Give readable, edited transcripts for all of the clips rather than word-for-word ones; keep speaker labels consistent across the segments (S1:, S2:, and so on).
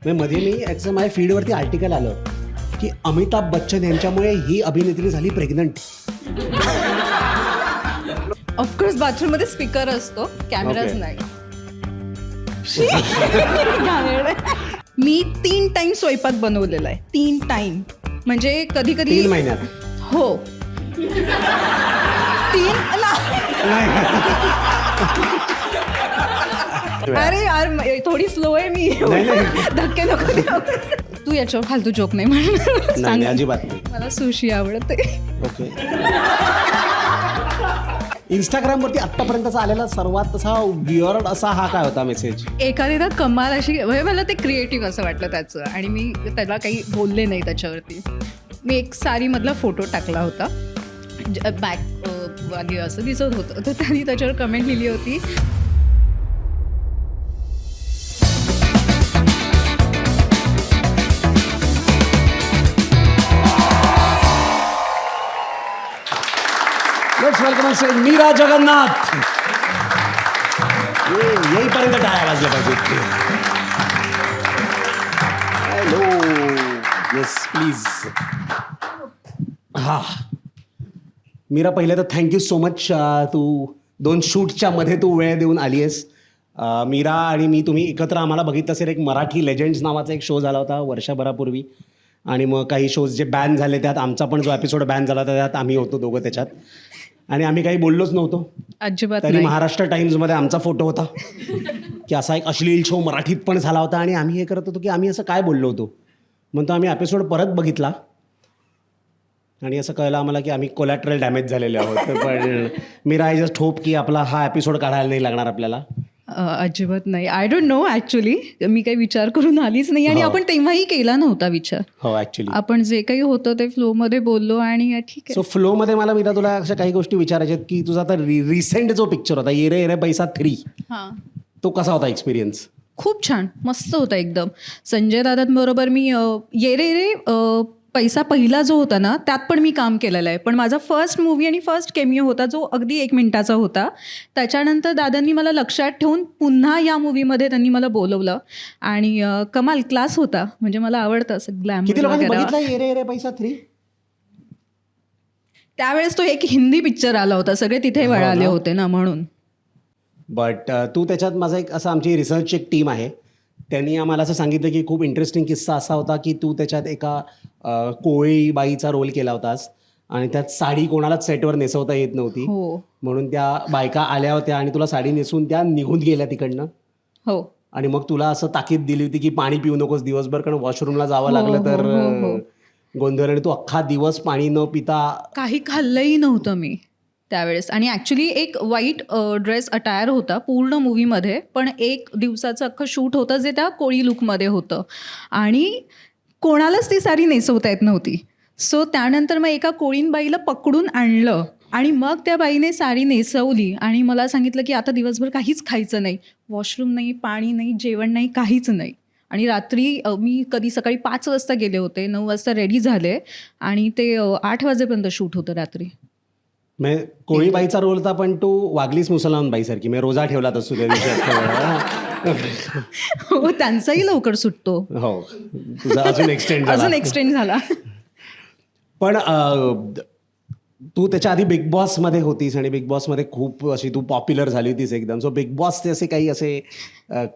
S1: मध्ये मी ॲक्च्युअली माझ्या फीडवरती आर्टिकल आलं की अमिताभ बच्चन यांच्यामुळे ही अभिनेत्री झाली प्रेग्नंट.
S2: ऑफकोर्स बाथरूममध्ये स्पीकर असतो, कॅमेराच
S1: Okay.
S2: नाही. मी 3 टाइम स्वयंपाक बनवलेला आहे. 3 टाइम म्हणजे कधी कधी
S1: 3 महिन्यात.
S2: हो 3 अरे यार थोडी स्लो आहे मी. धक्के नको देऊ. तू याच्यावर फालतू जोक नाही म्हणणार.
S1: नाही अजिबात नाही.
S2: मला सुशी आवडते.
S1: ओके. इंस्टाग्रामवरती आत्तापर्यंतचा आलेला सर्वात तसा वियर्ड असा हा काय होता मेसेज?
S2: एखाद्या कमाल अशी म्हणजे मला ते क्रिएटिव्ह असं वाटलं त्याचं, आणि मी त्याला काही बोलले नाही त्याच्यावरती. मी एक साडीमधला फोटो टाकला होता, बॅक वाली असं दिसत होतं, तर त्यांनी त्याच्यावर कमेंट लिहिली होती,
S1: लेट्स वेलकम मीरा जगन्नाथ. येईपर्यंत टाळ्या वाजल्या पाहिजे. Hello, yes please. हा मीरा, पहिले तर थँक्यू सो मच. तू 2 शूटच्या मध्ये तू वेळ देऊन आली आहेस. मीरा आणि मी तुम्ही एकत्र आम्हाला बघितलं असेल, एक मराठी लेजंड्स नावाचा एक शो झाला होता वर्षभरापूर्वी, आणि मग काही शोज जे बॅन झाले त्यात आमचा पण जो एपिसोड बॅन झाला होता त्यात आम्ही होतो दोघं त्याच्यात, आणि आम्ही काही बोललोच नव्हतो.
S2: अजिबात
S1: तरी
S2: नाही.
S1: महाराष्ट्र टाइम्समध्ये आमचा फोटो होता की असा एक अश्लील शो मराठीत पण झाला होता, आणि आम्ही हे करत होतो की आम्ही असं काय बोललो होतो. म्हणतो आम्ही एपिसोड परत बघितला आणि असं कळलं आम्हाला की आम्ही कोलॅटरल डॅमेज झालेले आहोत. पण मीरा, आय जस्ट होप की आपला हा एपिसोड काढायला नाही लागणार आपल्याला.
S2: अजिबात नाही. आय डोंट नो ॲक्च्युली, मी काही विचार करून आलीच नाही, आणि
S1: हो.
S2: आपण तेव्हाही केला नव्हता विचार.
S1: हो ॲक्च्युली
S2: आपण जे काही होतं ते फ्लोमध्ये बोललो, आणि ठीक आहे.
S1: सो फ्लोमध्ये मला मीरा तुला अशा काही गोष्टी विचारायच्या आहेत की तुझा आता रिसेंट जो पिक्चर होता ये रे ये रे पैसा 3,
S2: हां,
S1: तो कसा होता एक्सपिरियन्स?
S2: खूप छान, मस्त होता एकदम. संजय दादांबरोबर मी ये रे रे पैसा पहिला जो होता ना, त्यात पण मी काम केलेलं आहे. पण माझा फर्स्ट मूवी आणि फर्स्ट केमिओ होता, जो अगदी 1 मिनिटाचा होता. त्याच्यानंतर दादांनी मला लक्षात ठेवून पुन्हा या मूवीमध्ये त्यांनी मला बोलवलं, आणि कमाल क्लास होता. म्हणजे मला आवडतं असं
S1: किती
S2: ग्लॅमर
S1: लोकांनी
S2: वगैरे.
S1: बघितला ये रे ये रे पैसा 3?
S2: त्यावेळेस तो एक हिंदी पिक्चर आला होता, सगळे तिथे
S1: हो
S2: वळाले
S1: ना?
S2: होते ना, म्हणून.
S1: बट तू त्याच्यात माझा एक असं आमची रिसर्चची एक टीम आहे, त्यांनी आम्हाला असं सांगितलं की खूप इंटरेस्टिंग किस्सा असा होता की तू त्याच्यात एका कोळी बाईचा रोल केला होतास, आणि त्यात साडी कोणालाच सेटवर नेसवता येत नव्हती.
S2: हो
S1: म्हणून त्या बायका आल्या होत्या आणि तुला साडी नेसून त्या निघून गेल्या तिकडनं,
S2: हो
S1: आणि मग तुला असं ताकीद दिली होती की पाणी पिऊ नकोस दिवसभर, कारण वॉशरूमला जावं
S2: हो,
S1: लागलं तर
S2: हो, हो, हो.
S1: गोंधळ, आणि तू अख्खा दिवस पाणी न पिता.
S2: काही खाल्लंही नव्हतं मी त्यावेळेस. आणि ॲक्च्युली एक व्हाईट ड्रेस अटायर होता पूर्ण मूवीमध्ये, पण 1 दिवसाचं अख्खं शूट होतं जे त्या कोळी लुकमध्ये होतं, आणि कोणालाच ती साडी नेसवता येत नव्हती. सो त्यानंतर मग एका कोळीन बाईला पकडून आणलं, आणि मग त्या बाईने साडी नेसवली, आणि मला सांगितलं की आता दिवसभर काहीच खायचं नाही, वॉशरूम नाही, पाणी नाही, जेवण नाही, काहीच नाही. आणि रात्री मी कधी सकाळी 5 वाजता गेले होते, 9 वाजता रेडी झाले, आणि ते 8 वाजेपर्यंत शूट होतं रात्री.
S1: म्हणजे कोळी बाईचा रोल होता, पण तू वागलीस मुसलमान बाईसारखी, म्हणजे रोजा ठेवला तसं त्या दिवशी.
S2: हो, त्यांचाही लवकर सुटतो.
S1: हो, तुझा अजून एक्सटेंड झाला.
S2: अजून एक्सटेंड झाला.
S1: पण तू त्याच्या आधी बिग बॉसमध्ये होतीस, आणि बिग बॉसमध्ये खूप अशी तू पॉप्युलर झाली होतीस एकदम. सो बिग बॉसचे असे काही असे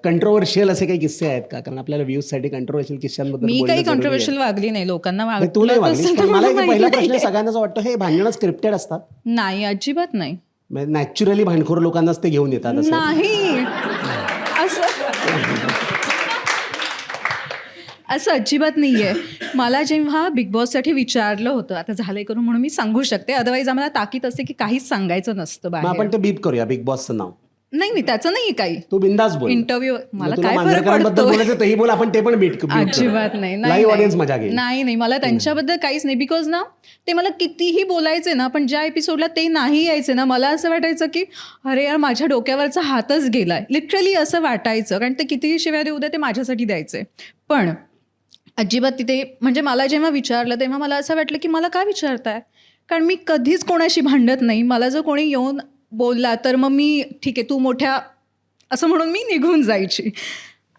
S1: कंट्रोवर्शियल असे काही किस्से आहेत का? कारण आपल्याला व्ह्यूजसाठी कंट्रोवर्शियल किस्स्यांबद्दल
S2: मी
S1: बोलणं
S2: काही
S1: जरुरी आहे.
S2: कंट्रोवर्शियल वागली नाही, लोकांना
S1: नाही, तू नाही वागलीस,
S2: असेल तर
S1: पण मला
S2: मला
S1: एक पहिला
S2: माहिती
S1: प्रश्न
S2: नाही.
S1: सगळ्यांनाच वाटतं हे भांडणं स्क्रिप्टेड असतात.
S2: नाही, अजिबात नाही.
S1: नॅचरली भांडखोर लोकांनाच ते घेऊन येतात असं.
S2: नाही, असं अजिबात नाही आहे. मला जेव्हा बिग बॉससाठी विचारलं होतं, आता झालंय करून म्हणून मी सांगू शकते, अदरवाईज आम्हाला ताकीद असते की काहीच सांगायचं नसतं
S1: मग
S2: बाहेर.
S1: आपण ते बीप करूया बिग बॉसचं नाव.
S2: नाही, त्याचं नाही काही.
S1: तू बिंदास बोल.
S2: इंटरव्ह्यू मला
S1: मग तुला
S2: काय फरक
S1: मांजरकरांबद्दल
S2: पडतो.
S1: बोलायचं तेही बोल, आपण ते पण बीट
S2: अजिबात नाही.
S1: लाईव्ह ऑडियन्स मजा घेईल.
S2: नाही, मला त्यांच्याबद्दल काहीच नाही. बिकॉज ना, ते मला कितीही बोलायचे ना, पण ज्या एपिसोडला ते नाही यायचे ना, मला असं वाटायचं की अरे यार, माझ्या डोक्यावरचा हातच गेलाय. लिटरली असं वाटायचं, कारण ते कितीही शिव्या देऊ दे, ते माझ्यासाठी द्यायचे. पण अजिबात तिथे, म्हणजे मला जेव्हा विचारलं तेव्हा मला असं वाटलं की मला काय विचारताय, कारण मी कधीच कोणाशी भांडत नाही. मला जर कोणी येऊन बोलला तर मग मी ठीक आहे, तू मोठ्या असं म्हणून मी निघून जायची.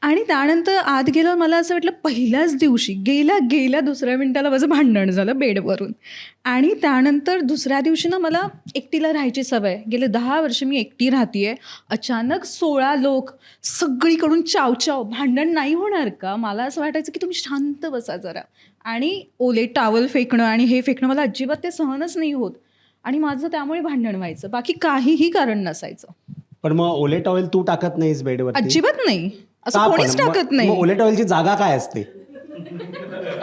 S2: आणि त्यानंतर आत गेल्यावर मला असं वाटलं पहिल्याच दिवशी गेल्या दुसऱ्या मिनिटाला माझं भांडण झालं बेडवरून. आणि त्यानंतर दुसऱ्या दिवशी ना मला एकटीला राहायची सवय. गेले 10 वर्ष मी एकटी राहतीये. अचानक 16 लोक, सगळीकडून चावचाव. भांडण नाही होणार का? मला असं वाटायचं की तुम्ही शांत बसा जरा. आणि ओले टॉवल फेकणं आणि हे फेकणं मला अजिबात ते सहनच नाही होत. आणि माझं त्यामुळे भांडण व्हायचं. बाकी काहीही कारण नसायचं.
S1: पण मग ओले टॉवेल तू टाकत नाहीस बेडवर?
S2: अजिबात नाही. असं
S1: का पण?
S2: कोणीच टाकत नाही.
S1: मग ओले टॉवेलची जागा काय असते?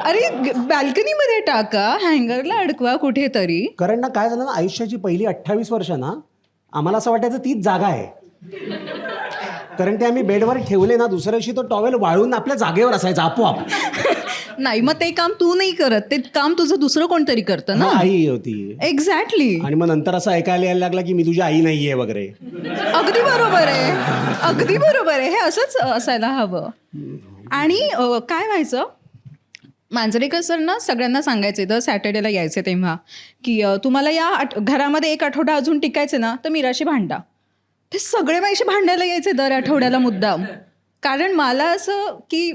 S2: अरे बॅल्कनीमध्ये टाका, हँगरला अडकवा कुठेतरी.
S1: कारण ना काय झालं ना, आयुष्याची पहिली 28 वर्ष ना आम्हाला असं वाटायचं तीच जागा आहे. कारण ते आम्ही बेडवर ठेवले ना, दुसऱ्या दिवशी तो टॉवेल वाळून आपल्या जागेवर असायचा आपोआप.
S2: नाही, मग ते काम तू नाही करत, ते काम तुझं दुसरं कोणतरी करतं ना.
S1: आई होती.
S2: एक्झॅक्टली.
S1: आणि मग नंतर असं ऐकायला यायला लागला की मी तुझी आई नाहीये वगैरे.
S2: अगदी बरोबर आहे, अगदी बरोबर आहे. हे असंच असायला हवं. आणि काय व्हायचं, मांजरेकर सर ना सगळ्यांना सांगायचे, दर सॅटर्डेला यायचे तेव्हा, की तुम्हाला या घरामध्ये 1 आठवडा अजून टिकायचे ना तर मीराशी भांडा. ते सगळे माझ्याशी भांडायला यायचे दर आठवड्याला मुद्दाम. कारण मला असं की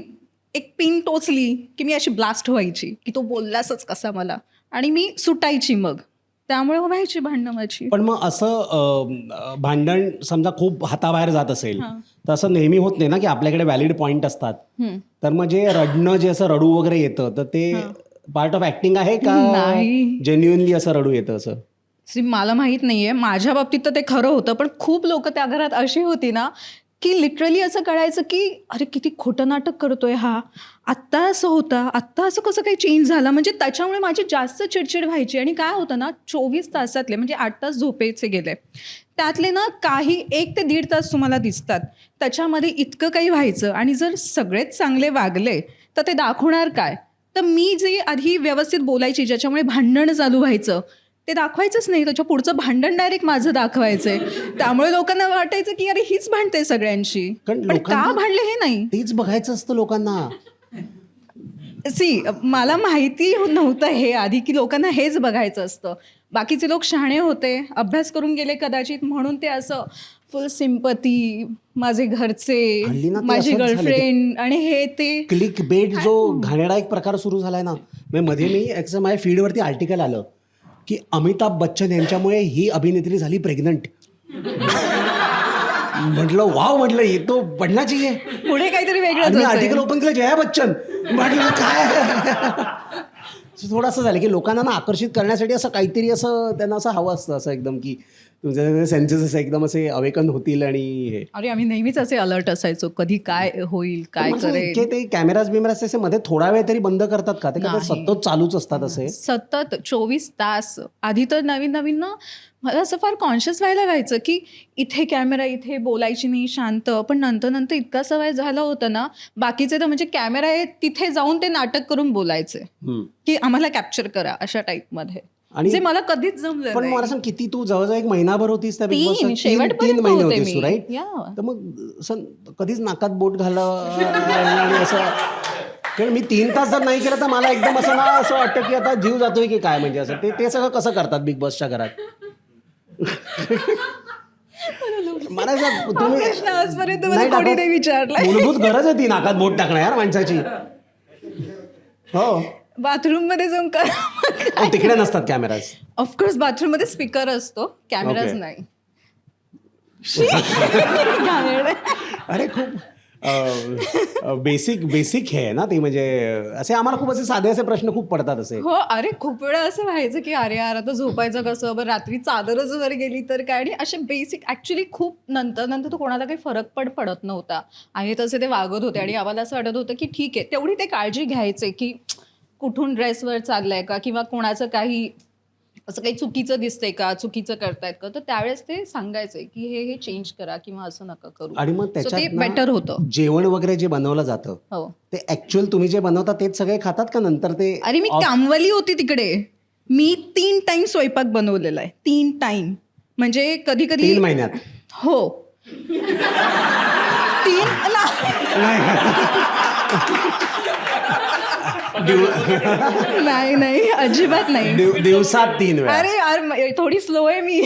S2: एक पिन टोचली की मी अशी ब्लास्ट व्हायची की तो बोललासच कसा मला, आणि मी सुटायची. मग त्यामुळे व्हायची भांडणं माझी.
S1: पण मग असं भांडण समजा खूप हाताबाहेर जात असेल तर असं नेहमी होत नाही ना की आपल्याकडे व्हॅलिड पॉईंट असतात. तर मग जे रडणं, जे असं रडू वगैरे येतं, तर ते पार्ट ऑफ ऍक्टिंग आहे का?
S2: नाही,
S1: जेन्युइनली असं रडू येतं असं?
S2: मला माहित नाहीये. माझ्या बाबतीत तर ते खरं होतं, पण खूप लोक त्या घरात अशी होती ना की लिटरली असं कळायचं की अरे किती खोटं नाटक करतोय हा, आत्ता असं होतं, आत्ता असं कसं काही चेंज झालं. म्हणजे त्याच्यामुळे माझी जास्त चिडचिड व्हायची. आणि काय होतं ना, 24 तासातले म्हणजे 8 तास झोपेचे गेले, त्यातले ना काही 1 ते 1.5 तास तुम्हाला दिसतात, त्याच्यामध्ये इतकं काही व्हायचं. आणि जर सगळेच चांगले वागले तर ते दाखवणार काय? तर मी जे आधी व्यवस्थित बोलायची, ज्याच्यामुळे भांडण चालू व्हायचं, ते दाखवायचंच नाही. त्याच्या पुढचं भांडण डायरेक्ट माझं दाखवायचंय. त्यामुळे लोकांना वाटायचं की अरे हीच भांडते सगळ्यांशी, पण का भांडले हे नाही.
S1: तेच बघायचं असतं लोकांना.
S2: मला माहिती नव्हतं हे आधी की लोकांना हेच बघायचं असतं. बाकीचे लोक शहाणे होते, अभ्यास करून गेले कदाचित, म्हणून ते असं फुल सिंपती, माझे घरचे, माझी गर्लफ्रेंड आणि हे ते
S1: क्लिक बेट जो घाणेरडा एक प्रकार सुरू झालाय ना. मध्ये मी माझ्या फीडवरती आर्टिकल आलं की अमिताभ बच्चन यांच्यामुळे ही अभिनेत्री झाली प्रेग्नंट. म्हटलं वाव, म्हटलं ये तो पडना चाहिए.
S2: पुढे काहीतरी वेगळंच
S1: आर्टिकल ओपन केलं, जया बच्चन. म्हटलं काय. थोडंसं झालं की लोकांना ना आकर्षित करण्यासाठी असं काहीतरी असं त्यांना असं हवं असतं, असं एकदम की तुमचे सेन्सेस असे एकदम असे अवेकन होतील. आणि हे
S2: अरे आम्ही नेहमीच असे अलर्ट असायचो, कधी काय होईल, काय करेल.
S1: ते कॅमेराज बिमेराज असे मध्ये थोडा वेळ तरी बंद करतात का? ते सतत चालूच असतात असे
S2: सतत 24 तास. आधी तर नवीन नवीन ना मला असं फार कॉन्शियस व्हायचं की इथे कॅमेरा, इथे बोलायची नाही, शांत. पण नंतर इतका सवय झाला होता ना, बाकीचे तर म्हणजे कॅमेरा आहे तिथे जाऊन ते नाटक करून बोलायचे की आम्हाला कॅप्चर करा अशा टाईपमध्ये. आणि मला कधीच जमलं.
S1: पण मला सांग, किती तू जवळजवळ 1 महिनाभर होतीस त्या बिग बॉस?
S2: 3
S1: महिने होतीस तू, राईट? तर मग असं कधीच नाकात बोट घाला आणि असं. कारण मी 3 तास जर नाही केलं तर मला एकदम असं ना असं वाटतं की आता जीव जातोय की काय. म्हणजे असं ते सगळं कसं करतात बिग बॉसच्या घरात? मला
S2: तुम्ही विचारलं,
S1: मूलभूत गरज आहे ती नाकात बोट टाकणं यार माणसाची. हो,
S2: बाथरूम मध्ये जाऊन करा.
S1: तिकडे नसतात कॅमेराज.
S2: ऑफकोर्स बाथरूम मध्ये स्पीकर असतो, कॅमेराज नाही.
S1: अरे खूप बेसिक हे आहे ना ते. म्हणजे असे आम्हाला खूप असे साधे असे प्रश्न खूप पडतात असे.
S2: हो, अरे खूप वेळा असं व्हायचं की अरे यार आता झोपायचं कसं, बरं रात्री चादरच जर गेली तर काय. आणि असे बेसिक ऍक्च्युली खूप नंतर तो कोणाला काही फरक पडत नव्हता. आहे तसे ते वागत होते. आणि आम्हाला असं वाटत होतं की ठीक आहे, तेवढी ते काळजी घ्यायचे की कुठून ड्रेसवर चाललंय का, किंवा कोणाचं काही असं काही चुकीचं दिसतंय का, चुकीचं करतायत का. तर त्यावेळेस ते सांगायचे की हे चेंज करा किंवा असं नका करू.
S1: आणि मग
S2: ते बेटर होतं.
S1: जेवण वगैरे जे बनवलं जातं,
S2: हो, ते
S1: ऍक्च्युअल तुम्ही जे बनवता तेच सगळे खातात का नंतर ते?
S2: अरे मी कामवाली होती तिकडे. मी 3 टाइम स्वयंपाक बनवलेला आहे. 3 टाइम म्हणजे कधी
S1: 3 महिन्यात?
S2: हो. 3 नाही नाही अजिबात नाही.
S1: दिवसात 3 वेळा.
S2: अरे यार थोडी स्लो आहे मी.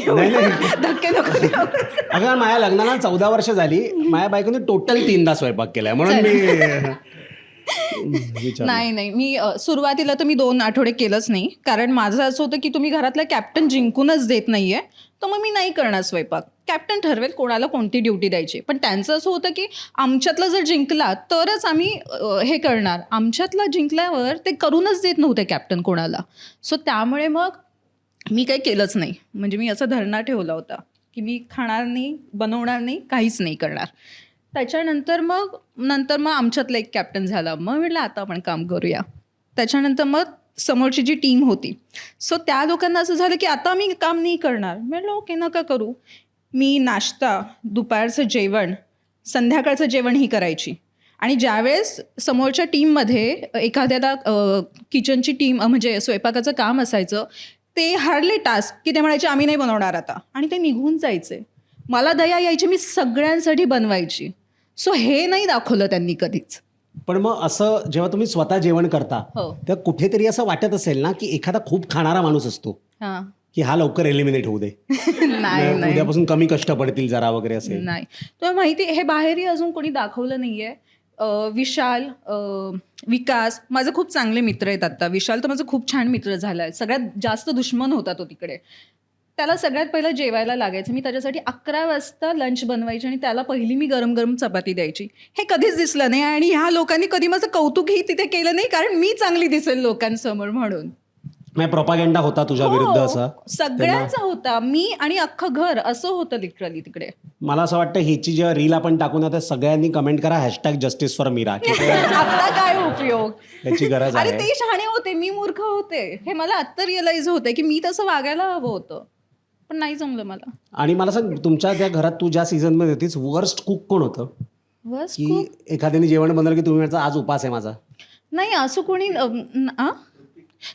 S2: धक्के नको देऊ.
S1: अगं माझ्या लग्नाला 14 वर्ष झाली, माझ्या बायकोने टोटल 3दा स्वयंपाक केलाय म्हणून मी विचारलं.
S2: नाही मी सुरुवातीला तर मी 2 आठवडे केलंच नाही, कारण माझं असं होतं की तुम्ही घरातला कॅप्टन जिंकूनच देत नाहीये, तर मग मी नाही करणार स्वयंपाक. कॅप्टन ठरवेल कोणाला कोणती ड्युटी द्यायची. पण त्यांचं असं होतं की आमच्यातला जर जिंकला तरच आम्ही हे करणार. आमच्यातला जिंकल्यावर ते करूनच देत नव्हते कॅप्टन कोणाला. सो त्यामुळे मग मी काही केलंच नाही. म्हणजे मी असा धरणा ठेवला होता की मी खाणार नाही, बनवणार नाही, काहीच नाही करणार. त्याच्यानंतर मग आमच्यातला एक कॅप्टन झाला. मग म्हटलं आता आपण काम करूया. त्याच्यानंतर मग समोरची जी टीम होती, सो त्या लोकांना असं झालं की आता मी काम नाही करणार. म्हटलं ओके नका करू. मी नाश्ता, दुपारचं जेवण, संध्याकाळचं जेवण ही करायची. आणि ज्यावेळेस समोरच्या टीममध्ये एखाद्याला किचनची टीम म्हणजे स्वयंपाकाचं काम असायचं, ते हार्डली टास्क की ते म्हणायचे आम्ही नाही बनवणार आता, आणि ते निघून जायचे. मला दया यायची, मी सगळ्यांसाठी बनवायची. सो हे नाही दाखवलं त्यांनी कधीच.
S1: पण मग असं जेव्हा तुम्ही स्वतः जेवण करता
S2: हो.
S1: तेव्हा कुठेतरी असं वाटत असेल ना की एखादा खूप खाणारा माणूस असतो
S2: हां.
S1: की हा लवकर एलिमिनेट होऊ दे,
S2: नाही
S1: उद्यापासून कमी कष्ट पडतील जरा वगैरे असेल.
S2: नाही. तुम्हाला माहिती हे बाहेरही अजून कोणी दाखवलं नाहीये. विशाल, विकास माझे खूप चांगले मित्र आहेत आता. विशाल तर माझा खूप छान मित्र झाला आहे. सगळ्यात जास्त दुश्मन होता तो तिकडे. त्याला सगळ्यात पहिलं जेवायला लागायचं. मी त्याच्यासाठी 11 वाजता लंच बनवायची आणि त्याला पहिली मी गरम गरम चपाती द्यायची. हे कधीच दिसलं नाही आणि ह्या लोकांनी कधी माझं कौतुकही तिथे केलं नाही, कारण मी चांगली दिसेल लोकांसमोर म्हणून.
S1: प्रोपागेंडा होता तुझ्या विरुद्ध
S2: हो,
S1: असा
S2: सगळ्यांचा होता. मी आणि अख्खं घर असं होतं लिटरली तिकडे.
S1: मला असं वाटतं हिची जेव्हा रील आपण टाकून आता सगळ्यांनी कमेंट करा #जस्टिस फॉर मीरा.
S2: आता काय उपयोग,
S1: याची गरज
S2: अरे
S1: आहे.
S2: ते शहाणे होते, मी मूर्ख होते. हे मला आत्ता रिअलाइज होते की मी तसं वागायला हवं होतं, पण नाही जमलं मला.
S1: आणि मला सांग, तुमच्या त्या घरात तू ज्या सीझन मध्ये होतीस, वर्स्ट कुक कोण होतं?
S2: बस
S1: की एखाद्याने जेवण बनवलं की तुम्ही म्हणायचं आज उपास आहे माझा?
S2: नाही असं कोणी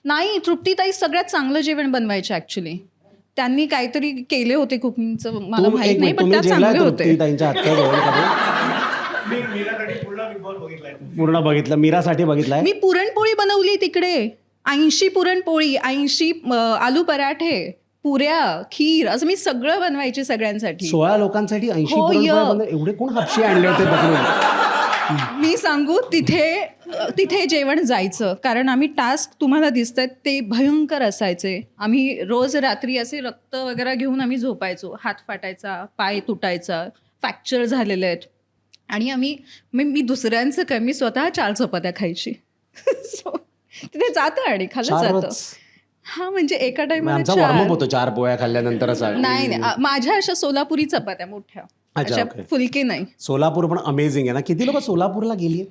S2: नाही. तृप्तीताई सगळ्यात चांगलं जेवण बनवायचे ऍक्च्युली. त्यांनी काहीतरी केले होते कुकिंगचं, मला माहित नाही, पण त्या चांगले होते.
S1: त्यांच्या हातचं जेवण पूर्ण बघितलं, मीरासाठी बघितलंय.
S2: मी पुरणपोळी बनवली तिकडे. 80 पुरणपोळी, 80 आलू पराठे, पुऱ्या, खीर, असं मी सगळं बनवायचे सगळ्यांसाठी.
S1: 16 लोकांसाठी 80
S2: हो,
S1: एवढे कोण हापशी आणले होते बघून?
S2: मी सांगू, तिथे जेवण जायचं, कारण आम्ही टास्क तुम्हाला दिसतात ते भयंकर असायचे. आम्ही रोज रात्री असे रक्त वगैरे घेऊन आम्ही झोपायचो. हात फाटायचा, पाय तुटायचा, फ्रॅक्चर झालेले आहेत. आणि मी दुसऱ्यांचं काय, मी स्वतः 4 चपात्या खायची. So, तिथे जातं आणि खाल्लं जातं. हा म्हणजे एका
S1: आमचा
S2: टाइमला
S1: वॉर्मअप होतो 4 पोळ्या खाल्ल्यानंतर असा.
S2: नाही माझ्या अशा सोलापुरी चपात्या मोठ्या, अशा फुलके नाही.
S1: सोलापूर पण अमेझिंग आहे ना. किती लोक सोलापूरला गेली?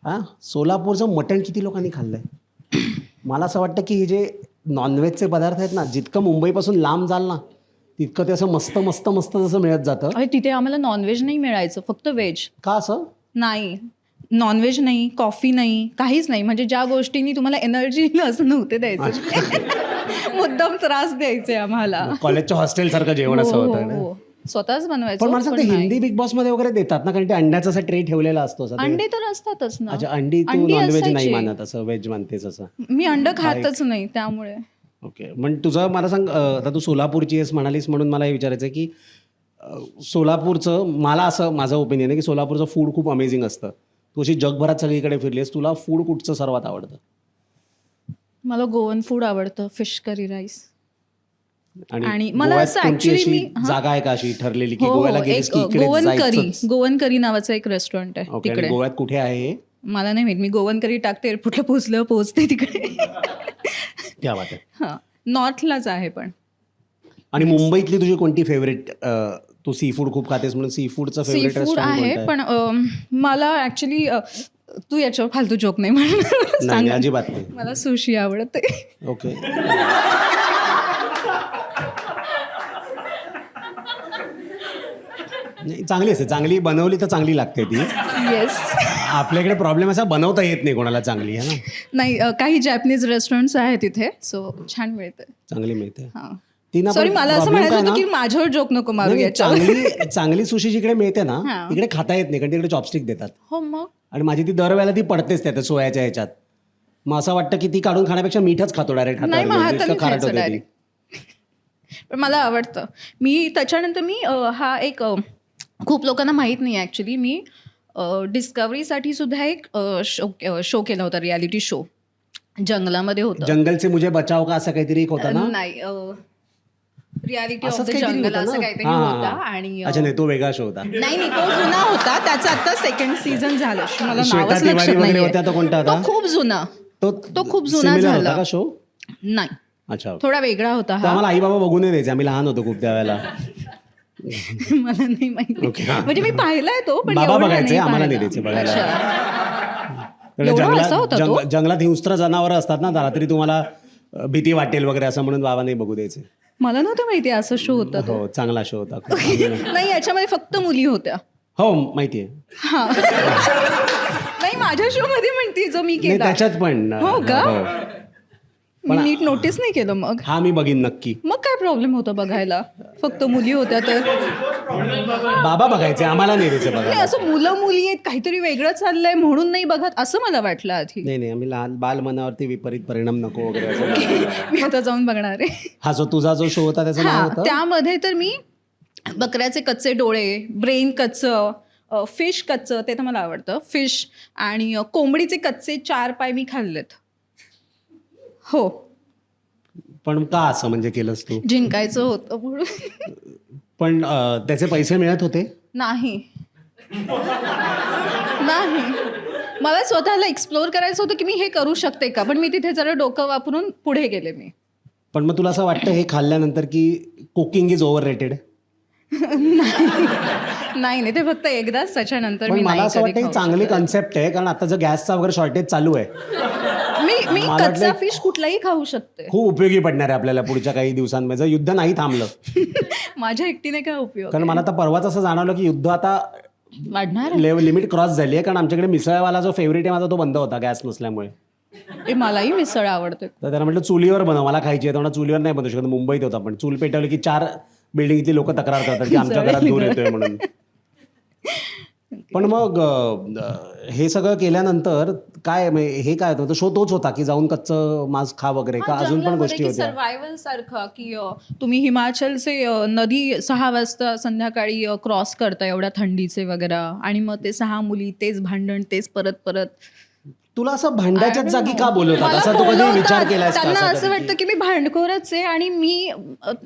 S1: हा, सोलापूरचं मटण किती लोकांनी खाल्लंय? मला असं वाटतं की हे जे नॉनव्हेजचे पदार्थ आहेत ना, जितकं मुंबईपासून लांब जाल ना तितकं ते असं मस्त मस्त मस्त जसं मिळत जातं.
S2: अरे तिथे आम्हाला नॉनव्हेज नाही मिळायचं, फक्त व्हेज.
S1: का असं?
S2: नाही, नॉनव्हेज नाही, कॉफी नाही, काहीच नाही. म्हणजे ज्या गोष्टींनी तुम्हाला एनर्जी असं नव्हते द्यायचे. मुद्दाम त्रास द्यायचे आम्हाला.
S1: कॉलेजच्या हॉस्टेल सारखं जेवण असं होतं ना.
S2: स्वतःच बनवायचं.
S1: पण मला सांगते हिंदी बिग बॉस मध्ये वगैरे देतात ना, कारण ते अंड्याचा असा ट्रे ठेवलेला असतो.
S2: अंडे तर असतातच ना.
S1: अच्छा, अंडी तू नॉनव्हेज नाही मानत, असं व्हेज मानतेस असं?
S2: मी अंड खातच नाही त्यामुळे.
S1: ओके. पण तुझं मला सांग, आता तू सोलापूरची आहेस म्हणालीस म्हणून मला हे विचारायचं आहे की सोलापूरचं, मला असं माझं ओपिनियन आहे की सोलापूरचं फूड खूप अमेझिंग असतं. तू अशी जगभरात सगळीकडे फिरलीस, तुला फूड कुठचं सर्वात आवडतं?
S2: मला गोवन फूड आवडतं, फिश करी राईस.
S1: आणि
S2: मला असं ऍक्च्युली
S1: जागा आहे का अशी ठरलेली की गोव्याला गेलीस की इकडे
S2: गोवन करी नावाचं एक रेस्टॉरंट आहे तिकडे.
S1: गोव्यात कुठे आहे
S2: मला नाही माहित. मी गोवन करी टाकते, एअरपोर्टला पोहोचते तिकडे.
S1: क्या बात आहे.
S2: हा, नॉर्थलाच आहे. पण
S1: आणि मुंबईतली तुझी कोणती फेवरेट? तू सी फूड खूप खातेस म्हणून सी फूडचं फेवरेट रेस्टॉरंट
S2: आहे. पण मला ऍक्च्युली तू याच्यावर फालतू जोक नाही म्हणणार.
S1: नाही, अजिबात नाही.
S2: मला सुशी आवडते.
S1: ओके. चांगली असते, चांगली बनवली तर चांगली लागते ती.
S2: येस.
S1: आपल्याकडे प्रॉब्लेम असा बनवता येत नाही कोणाला चांगली, है ना.
S2: नाही, काही जॅपनीज रेस्टॉरंट्स आहेत तिथे, सो छान मिळते.
S1: चांगली मिळते.
S2: सॉरी, मला असं म्हणायचं होतं की माझ्यावर जोक नको मारू याच्यावर.
S1: चांगली सुशी जिकडे मिळते ना तिकडे खाता येत नाही, कारण तिकडे चॉपस्टिक देतात.
S2: हो मग.
S1: आणि माझी ती दरवेळेला ती पडतेच त्या सोयाच्या ह्याच्यात. मग असं वाटतं की ती काढून खाण्यापेक्षा मीठच खातो डायरेक्ट
S2: नाही मग हाताने
S1: खातो
S2: खायचं
S1: होते ती.
S2: डायरेक्ट. पण मला आवडतं. मी त्याच्यानंतर मी हा एक खूप लोकांना माहीत नाही ॲक्च्युली, मी डिस्कवरीसाठी सुद्धा एक शो केला होता, रियालिटी शो. जंगलामध्ये होतं.
S1: जंगलचे मुझे बचाव का असं काहीतरी एक होता ना.
S2: नाही, रियालिटी ऑफ
S1: असंच
S2: द
S1: काहीतरी
S2: जंगल
S1: होतं
S2: असं
S1: ना?
S2: काहीतरी
S1: हां, हां,
S2: होता.
S1: हां.
S2: आणि
S1: अच्छा नाही तो वेगळा शो होता.
S2: नाही तो जुना होता. त्याचं आता सेकंड सीझन झालं. मला
S1: श्वेता
S2: नावच
S1: तिवारी
S2: लक्षात
S1: वगैरे
S2: नाहीये.
S1: होत्या, तो कोणता होता?
S2: तो खूप जुना.
S1: तो
S2: खूप जुना
S1: similar
S2: झाला.
S1: होता का शो?
S2: नाही,
S1: अच्छा.
S2: थोडा वेगळा होता
S1: तो
S2: हा.
S1: आम्हाला आई बाबा बघू नाही द्यायचे, आम्ही लहान होतो खूप त्यावेळेला.
S2: मला नाही माहिती.
S1: Okay, हां.
S2: म्हणजे मी पाहिलाय तो, पण
S1: बाबा
S2: एवढा
S1: बघायचे, आम्हाला नाही
S2: पाहिला.
S1: द्यायचे बघायला.
S2: अच्छा.
S1: कारण
S2: एवढा असा होता तो?
S1: जंगलात हिंस्त्र जनावरं असतात ना, रात्री तुम्हाला भीती वाटेल वगैरे असं म्हणून बाबा नाही बघू द्यायचे.
S2: मला नव्हतं माहिती असं शो होता तो.
S1: हो चांगला शो होता खूप चांगला.
S2: नाही, याच्यामध्ये फक्त मुली होत्या.
S1: हो माहितीये.
S2: हा. नाही, माझ्या शो मध्ये म्हणते जो मी
S1: नाही
S2: केला.
S1: त्याच्यात पण
S2: हो का? मी
S1: पण-
S2: नीट नोटीस नाही केलं मग.
S1: हा मी बघीन नक्की.
S2: मग काय प्रॉब्लेम होता बघायला? फक्त मुली होत्या तर.
S1: बाबा बघायचे, आम्हाला नाही द्यायचे
S2: नाही,
S1: बघायला.
S2: असं मुलं मुली आहेत, काहीतरी वेगळं चाललंय म्हणून नाही बघत असं मला वाटलं आधी.
S1: नाही आम्ही लहान बाल मनावरती विपरीत परिणाम नको वगैरे असं.
S2: मी आता जाऊन बघणार आहे.
S1: हा जो तुझा जो शो होता त्याचं नाव
S2: हा,
S1: होतं
S2: त्यामध्ये तर मी बकऱ्याचे कच्चे डोळे, ब्रेन कच्चं, फिश कच्चं, ते तर मला आवडतं, फिश, आणि कोंबडीचे कच्चे 4 पाय मी खाल्लेत. हो,
S1: पण का असं म्हणजे केलंस तू?
S2: जिंकायचं होतं म्हणून.
S1: पण त्याचे पैसे मिळत होते?
S2: नाही नाही, मला स्वतःला एक्सप्लोअर करायचं होतं की मी हे करू शकते का, पण मी तिथे जरा डोकं वापरून पुढे गेले मी.
S1: पण मग तुला असं वाटतं हे खाल्ल्यानंतर की कुकिंग इज ओव्हर रेटेड?
S2: नाही, ते फक्त एकदाच, त्याच्यानंतर
S1: पण
S2: मी
S1: मला
S2: नाही
S1: असं
S2: कधी
S1: वाटतं ही
S2: खाऊ
S1: चांगली
S2: शकत.
S1: कन्सेप्ट आहे, कारण आता जर गॅसचा वगैरे शॉर्टेज चालू आहे,
S2: मी
S1: मला
S2: कच्चा
S1: वाटलं-
S2: फिश कुठलाही खाऊ शकते.
S1: खूप उपयोगी पडणार आहे आपल्याला पुढच्या काही दिवसांमध्ये जर युद्ध नाही थांबलं.
S2: माझ्या एकटीने काय उपयोग
S1: कारण मला आता परवाच असं जाणवलं की युद्ध आता
S2: वाढणार
S1: लिमिट क्रॉस झाली आहे, कारण आमच्याकडे मिसळवाला जो फेवरेट आहे माझा तो बंद होता गॅस नसल्यामुळे.
S2: आहे. मलाही मिसळ आवडते.
S1: तर त्याला म्हटलं चुलीवर बनव, मला खायची आहे. तेव्हा चुलीवर नाही बनवू शकत, मुंबईत होता, पण चूल पेटवली की 4 बिल्डिंगची लोक तक्रार करतात की आमच्या घरात धूर येतोय म्हणून. पण मग हे सगळं केल्यानंतर काय हे काय होतं? शो तोच होता की जाऊन कच्चं मांस खा वगैरे, का अजून पण गोष्टी होत्या?
S2: सर्वायवल सारखं, की तुम्ही हिमाचलचे नदी 6 वाजता संध्याकाळी क्रॉस करता एवढ्या थंडीचे वगैरे, आणि मग ते 6 मुली, तेच भांडण, तेच परत परत.
S1: तुला असं भांड्याच्याच जागी का बोलवतात?
S2: मला
S1: असं तू कधी
S2: बोलवतात.
S1: विचार केलास का?
S2: त्यांना
S1: असा
S2: असं
S1: कधी?
S2: वाटतं की मी भांडखोरच आहे, आणि मी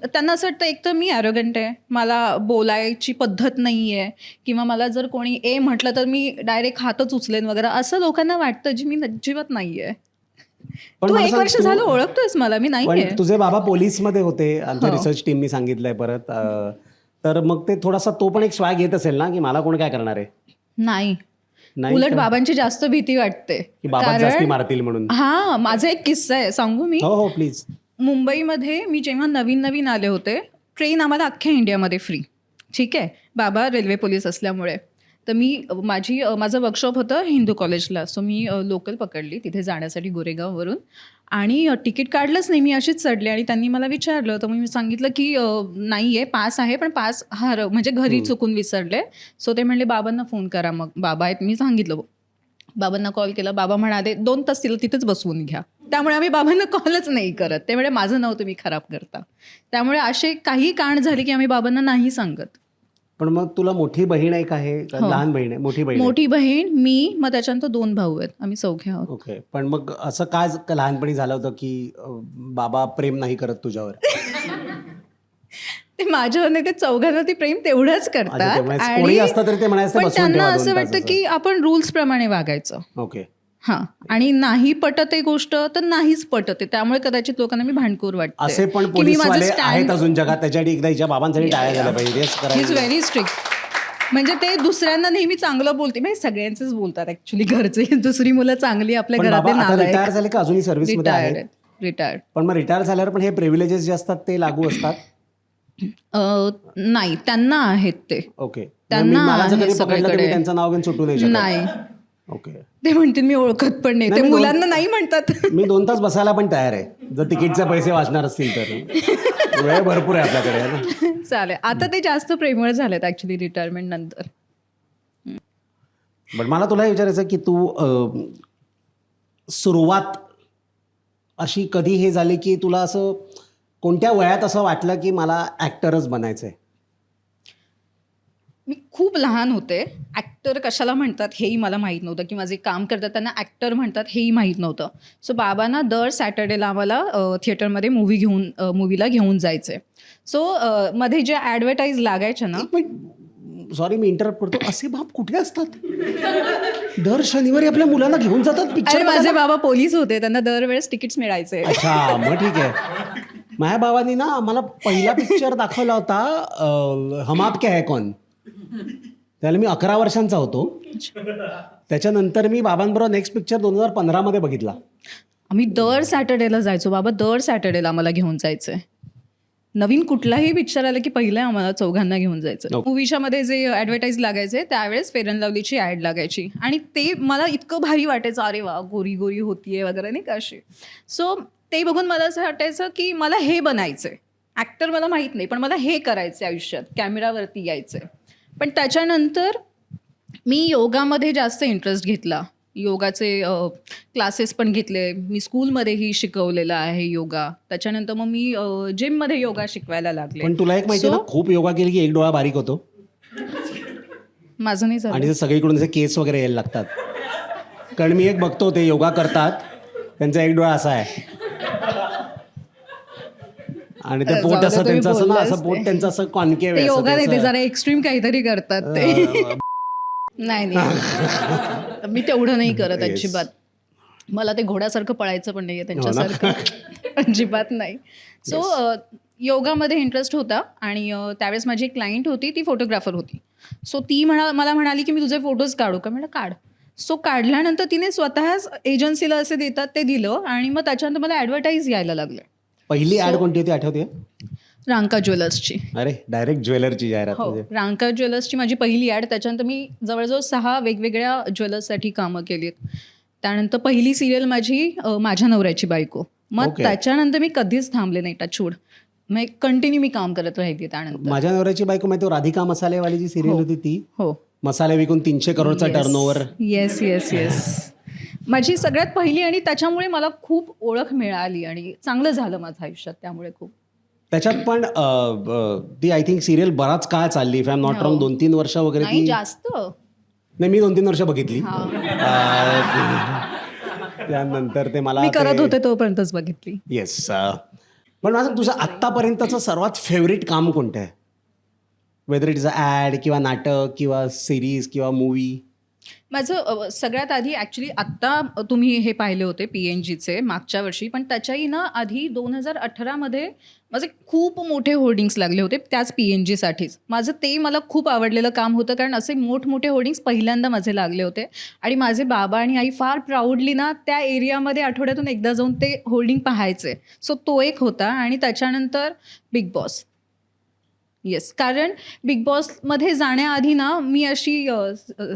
S2: त्यांना असं वाटतं एक तर मी ॲरोगंट आहे, मला बोलायची पद्धत नाही आहे, किंवा मला जर कोणी म्हटलं तर मी डायरेक्ट हातच उचलेन वगैरे, असं लोकांना वाटतं, जी मी अजिबात नाही आहे.
S1: पण
S2: तू
S1: मला
S2: 1
S1: सांग,
S2: वर्ष
S1: तू-
S2: झालं ओळखतोयस मला, मी नाही
S1: पण
S2: आहे.
S1: तुझे बाबा पोलीसमध्ये होते, आमच्या
S2: हो.
S1: रिसर्च टीमनी सांगितलंय परत. तर मग ते थोडासा तो पण एक स्वॅग येत असेल ना, की मला कोण काय करणार आहे?
S2: नाही,
S1: नाही
S2: उलट
S1: का?
S2: बाबांची जास्त भीती वाटते.
S1: की बाबा जास्ती मारतील म्हणून.
S2: हा, माझा एक किस्सा आहे, सांगू मी.
S1: हो हो प्लीज.
S2: मुंबईमध्ये मी जेव्हा नवीन आले होते, ट्रेन आम्हाला अख्ख्या इंडियामध्ये फ्री, ठीक आहे, बाबा रेल्वे पोलीस असल्यामुळे. तर माझं वर्कशॉप होतं हिंदू कॉलेजला, सो मी लोकल पकडली तिथे जाण्यासाठी गोरेगाववरून, आणि तिकीट काढलंच नाही, मी अशीच चढले, आणि त्यांनी मला विचारलं, तर मी सांगितलं की नाही आहे, पास आहे, पण पास म्हणजे घरी चुकून विसरले. सो ते म्हणले बाबांना फोन करा. मग बाबा आहेत, मी सांगितलं, बाबांना कॉल केला. बाबा म्हणाले 2 तास तिला तिथेच बसवून घ्या. त्यामुळे आम्ही बाबांना कॉलच नाही करत. ते म्हणजे माझं नाव तुम्ही खराब करता. त्यामुळे असे काही कांड झाले की आम्ही बाबांना नाही सांगत.
S1: पण मग तुला मोठी बहीण एक आहे का
S2: हो.
S1: लहान बहीण आहे? मोठी बहीण आहे.
S2: मोठी बहीण, मी, मग त्याच्यानंतर 2 भाऊ आहेत, आम्ही चौघे आहोत.
S1: ओके. पण मग असं काय लहानपणी झालं होतं की बाबा प्रेम नाही करत तुझ्यावर?
S2: ते माझ्यावर नाही, ते चौघांवरती प्रेम तेवढंच करतात.
S1: कोणी असतं तरी ते म्हणायचं
S2: पण
S1: बसवून
S2: त्यांना
S1: ठेवा 2
S2: असं वाटतं
S1: तासाचं.
S2: की आपण रूल्स प्रमाणे वागायचं.
S1: ओके.
S2: हां, आणि नाही पटत आहे गोष्ट तर नाहीच पटत आहे. त्यामुळे कदाचित लोकांना मी भांडखोर वाटते.
S1: असे पण
S2: की मी माझं
S1: पोलीसवाले
S2: stand-
S1: आहेत अजून जगात, त्याच्यासाठी एकदा हिच्या बाबांसाठी टाळ्या झाल्या पाहिजे. तेच
S2: ही इज
S1: करायचं.
S2: Very strict. म्हणजे ते दुसऱ्यांना नेहमी चांगलं बोलते, म्हणजे सगळ्यांचंच बोलतात ऍक्च्युली घरचे. दुसरी मुलं चांगली, आपल्या
S1: पण बाबा
S2: घरातले
S1: आता
S2: नालायक.
S1: रिटायर झाले का अजूनही सर्व्हिसमध्ये आहेत?
S2: रिटायर्ड.
S1: पण मग रिटायर झाल्यावर पण हे प्रिव्हिलेजेस जे असतात ते लागू असतात?
S2: नाही, त्यांना आहेत ते.
S1: ओके.
S2: त्यांना
S1: मला जर
S2: आहे
S1: कधी पकडलं तर मी
S2: सगळीकडे.
S1: त्यांचं नाव घेऊन सुटू नाही शकत.
S2: नाही,
S1: ओके.
S2: ते म्हणतील मी ओळखत पण नाही.
S1: नाही,
S2: ते
S1: मी
S2: मुलांना नाही म्हणतात.
S1: मी 2 तास बसायला पण तयार आहे जर तिकीटचे पैसे वाचणार असतील तर. वेळ भरपूर आहे आपल्याकडे है ना?
S2: चालेल. आता ते जास्त प्रेमळ झालेत ऍक्च्युली रिटायरमेंट नंतर.
S1: बट मला तुला हे विचारायचं की तू सुरुवात अशी कधी हे झाली की तुला असं कोणत्या वयात असं वाटलं की मला ॲक्टरच बनायचं आहे?
S2: मी खूप लहान होते. ॲक्टर कशाला म्हणतात हेही मला माहीत नव्हतं किंवा जे काम करतात त्यांना ॲक्टर म्हणतात हेही माहीत नव्हतं. सो बाबांना दर सॅटर्डेला आम्हाला थिएटरमध्ये मूव्हीला घेऊन जायचे. सो मध्ये ज्या ॲडव्हर्टाईज लागायच्या ना,
S1: सॉरी मी इंटरप्ट करतो, असे बाप कुठे असतात? दर शनिवारी आपल्या मुलांना घेऊन जातात
S2: अरे
S1: पिक्चर?
S2: माझे बाबा पोलीस होते, त्यांना दरवेळेस तिकीट्स मिळायचे.
S1: अच्छा, मग ठीक आहे. माझ्या बाबांनी ना आम्हाला पहिला पिक्चर दाखवला होता हम आपके है कौन. त्याला मी 11 वर्षांचा होतो. त्याच्यानंतर मी बाबांबरोबर नेक्स्ट पिक्चर 2015 मध्ये बघितला.
S2: आम्ही दर सॅटर्डेला जायचो. बाबा दर सॅटर्डेला आम्हाला घेऊन जायचे. नवीन कुठलाही पिक्चर आला की पहिलं आम्हाला चौघांना घेऊन जायचं.
S1: हो.
S2: मूवीच्या मध्ये जे ॲडव्हर्टाईज लागायचे त्यावेळेस फेअर अँड लवलीची ॲड लागायची आणि ते मला इतकं भारी वाटायचं, अरे वा गोरी गोरी होतीये वगैरे नाही का अशी. सो ते बघून मला असं वाटायचं की मला हे बनायचंय. ॲक्टर मला माहीत नाही पण मला हे करायचं आयुष्यात, कॅमेरावरती यायचंय. पण त्याच्यानंतर मी योगामध्ये जास्त इंटरेस्ट घेतला. योगाचे क्लासेस पण घेतले. मी स्कूलमध्येही शिकवलेलं आहे योगा. त्याच्यानंतर मग मी जिममध्ये योगा शिकवायला लागले.
S1: पण तुला एक माहिती आहे ना, खूप योगा केली की एक डोळा बारीक होतो
S2: माझं नाही झालं.
S1: आणि ते सगळीकडून असे केस वगैरे यायला लागतात. कारण मी एक बघतो ते योगा करतात, त्यांचा एक डोळा असा आहे आणि ते पोट असं त्यांचं असं ना, असं पोट त्यांचं असं कॉन्केव्ह आहे.
S2: योगा नाही, ते जरा एक्स्ट्रीम काहीतरी करतात ते. नाही नाही मी तेवढं नाही करत अजिबात. मला ते घोड्यासारखं पळायचं पण नाहीये त्यांच्यासारखं. अजिबात नाही. सो योगामध्ये इंटरेस्ट होता आणि त्यावेळेस माझी एक क्लायंट होती, ती फोटोग्राफर होती. सो ती मला म्हणाली की मी तुझे फोटोज काढू का. म्हणलं काढ. सो काढल्यानंतर तिने स्वतःच एजन्सीला असे देतात ते दिलं आणि मग त्याच्यानंतर मला ॲडव्हर्टाईज यायला लागले.
S1: पहिली ऍड कोणती होती आठवते?
S2: रांका ज्वेलर्सची.
S1: अरे डायरेक्ट ज्वेलरची जाहिरात.
S2: हो,
S1: म्हणजे
S2: रांका ज्वेलर्सची माझी पहिली ॲड. त्याच्यानंतर मी जवळजवळ 6 वेगवेगळ्या ज्वेलर्ससाठी कामं केली आहेत. त्यानंतर पहिली सिरियल माझी माझ्या नवऱ्याची बायको. मग
S1: Okay.
S2: त्याच्यानंतर मी कधीच थांबले नाही, टचवूड. मग कंटिन्यू मी काम करत राहिली त्यानंतर.
S1: माझ्या नवऱ्याची बायको माहिती, राधिका मसालेवाली जी सिरियल होती ती,
S2: हो,
S1: मसाले विकून 300 करोडचा टर्नओव्हर.
S2: Yes yes yes. माझी सगळ्यात पहिली आणि त्याच्यामुळे मला खूप ओळख मिळाली आणि चांगलं झालं माझ्या आयुष्यात त्यामुळे खूप.
S1: त्याच्यात पण ती आय थिंक सिरियल बराच काळ चालली, if I am not wrong 2-3 वर्ष वगैरे
S2: नाही
S1: ती.
S2: जास्त.
S1: नाही, मी 2-3 वर्ष बघितली.
S2: हा.
S1: त्यानंतर ते मला
S2: मी करत होते तोपर्यंतच बघितली.
S1: येस. पण माझं तुझं आत्तापर्यंतचं सर्वात फेवरेट काम कोणतं आहे? Whether it is a ad किंवा नाटक किंवा सिरीज किंवा मूवी.
S2: माझं सगळ्यात आधी ॲक्च्युली आत्ता तुम्ही हे पाहिले होते PNGचे मागच्या वर्षी, पण त्याच्याही ना आधी 2018मध्ये माझे खूप मोठे होर्डिंग्स लागले होते त्याच PNGसाठीच. माझं ते मला खूप आवडलेलं काम होतं, कारण असे मोठमोठे होर्डिंग्स पहिल्यांदा माझे लागले होते आणि माझे बाबा आणि आई फार प्राऊडली ना त्या एरियामध्ये आठवड्यातून एकदा जाऊन ते होर्डिंग पाहायचे. सो तो एक होता आणि त्याच्यानंतर बिग बॉस. येस, कारण बिग बॉसमध्ये जाण्याआधी ना मी अशी